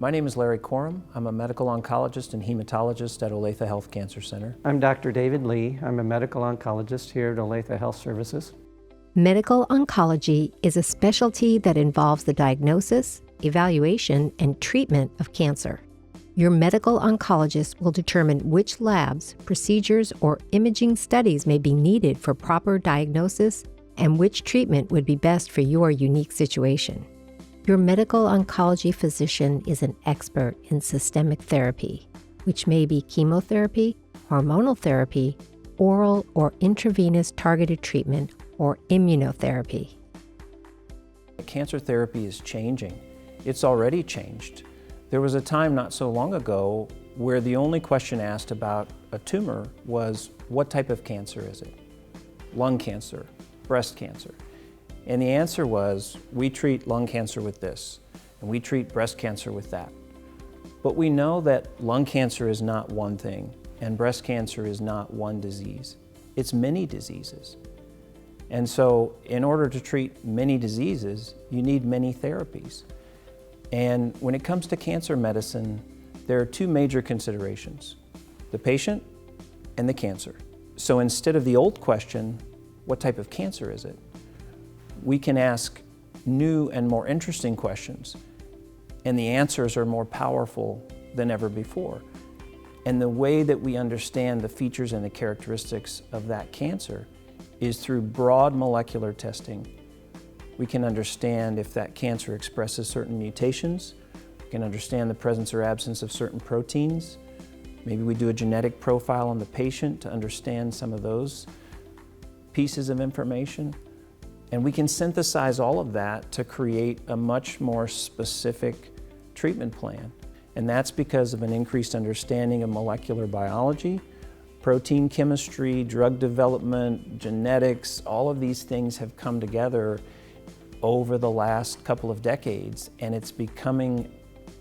My name is Larry Corum. I'm a medical oncologist and hematologist at Olathe Health Cancer Center. I'm Dr. David Lee. I'm a medical oncologist here at Olathe Health Services. Medical oncology is a specialty that involves the diagnosis, evaluation, and treatment of cancer. Your medical oncologist will determine which labs, procedures, or imaging studies may be needed for proper diagnosis and which treatment would be best for your unique situation. Your medical oncology physician is an expert in systemic therapy, which may be chemotherapy, hormonal therapy, oral or intravenous targeted treatment, or immunotherapy. Cancer therapy is changing. It's already changed. There was a time not so long ago where the only question asked about a tumor was, what type of cancer is it? Lung cancer, breast cancer. And the answer was, we treat lung cancer with this, and we treat breast cancer with that. But we know that lung cancer is not one thing, and breast cancer is not one disease. It's many diseases. And so, in order to treat many diseases, you need many therapies. And when it comes to cancer medicine, there are two major considerations: the patient and the cancer. So instead of the old question, what type of cancer is it? We can ask new and more interesting questions, and the answers are more powerful than ever before. And the way that we understand the features and the characteristics of that cancer is through broad molecular testing. We can understand if that cancer expresses certain mutations. We can understand the presence or absence of certain proteins. Maybe we do a genetic profile on the patient to understand some of those pieces of information. And we can synthesize all of that to create a much more specific treatment plan. And that's because of an increased understanding of molecular biology, protein chemistry, drug development, genetics. All of these things have come together over the last couple of decades, and it's becoming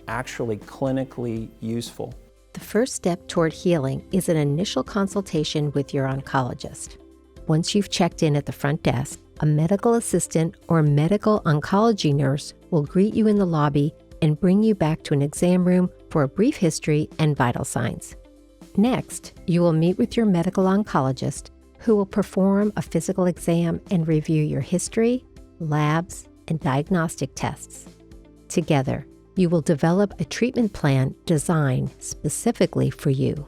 actually clinically useful. The first step toward healing is an initial consultation with your oncologist. Once you've checked in at the front desk, a medical assistant or medical oncology nurse will greet you in the lobby and bring you back to an exam room for a brief history and vital signs. Next, you will meet with your medical oncologist, who will perform a physical exam and review your history, labs, and diagnostic tests. Together, you will develop a treatment plan designed specifically for you.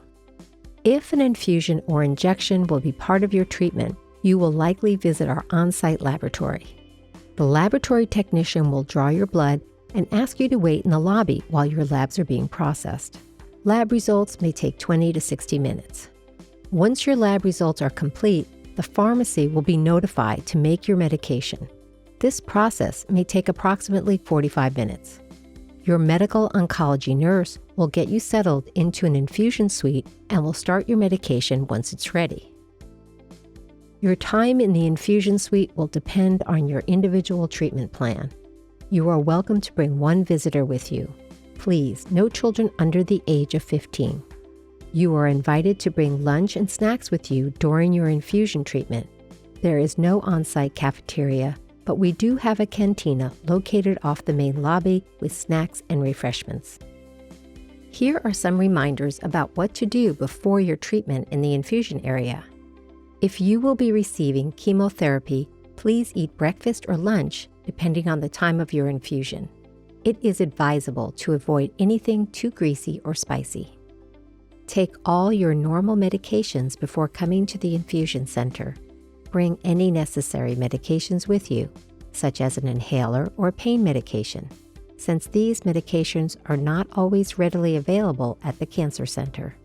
If an infusion or injection will be part of your treatment, you will likely visit our on-site laboratory. The laboratory technician will draw your blood and ask you to wait in the lobby while your labs are being processed. Lab results may take 20 to 60 minutes. Once your lab results are complete, the pharmacy will be notified to make your medication. This process may take approximately 45 minutes. Your medical oncology nurse will get you settled into an infusion suite and will start your medication once it's ready. Your time in the infusion suite will depend on your individual treatment plan. You are welcome to bring one visitor with you. Please, no children under the age of 15. You are invited to bring lunch and snacks with you during your infusion treatment. There is no on-site cafeteria, but we do have a cantina located off the main lobby with snacks and refreshments. Here are some reminders about what to do before your treatment in the infusion area. If you will be receiving chemotherapy, please eat breakfast or lunch depending on the time of your infusion. It is advisable to avoid anything too greasy or spicy. Take all your normal medications before coming to the infusion center. Bring any necessary medications with you, such as an inhaler or pain medication, since these medications are not always readily available at the cancer center.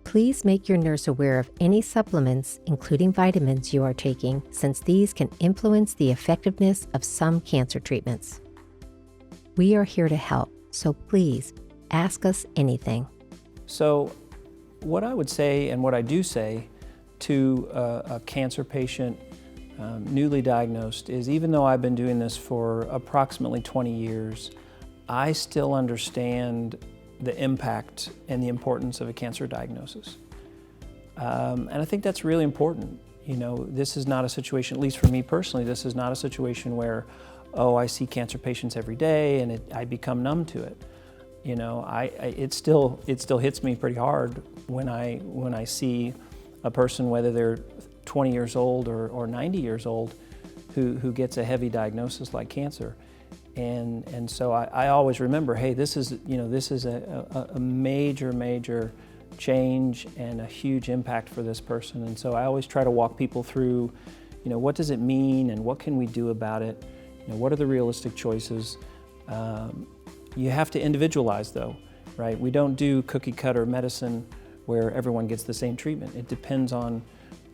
Please make your nurse aware of any supplements, including vitamins, you are taking, since these can influence the effectiveness of some cancer treatments. We are here to help, so please ask us anything. So what I would say, and what I do say to a cancer patient newly diagnosed, is even though I've been doing this for approximately 20 years, I still understand the impact and the importance of a cancer diagnosis. And I think that's really important. You know, this is not a situation, at least for me personally, this is not a situation where, oh, I see cancer patients every day and I become numb to it. You know, it still hits me pretty hard when I see a person, whether they're 20 years old or 90 years old, who gets a heavy diagnosis like cancer. And so I always remember, hey, this is a major change and a huge impact for this person. And so I always try to walk people through, what does it mean and what can we do about it? What are the realistic choices? You have to individualize though, right? We don't do cookie cutter medicine where everyone gets the same treatment. It depends on,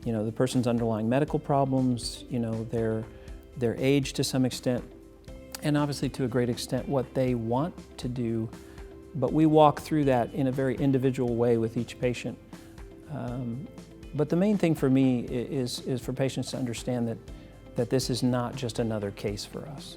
the person's underlying medical problems, their age to some extent, and obviously to a great extent what they want to do. But we walk through that in a very individual way with each patient. But the main thing for me is for patients to understand that this is not just another case for us.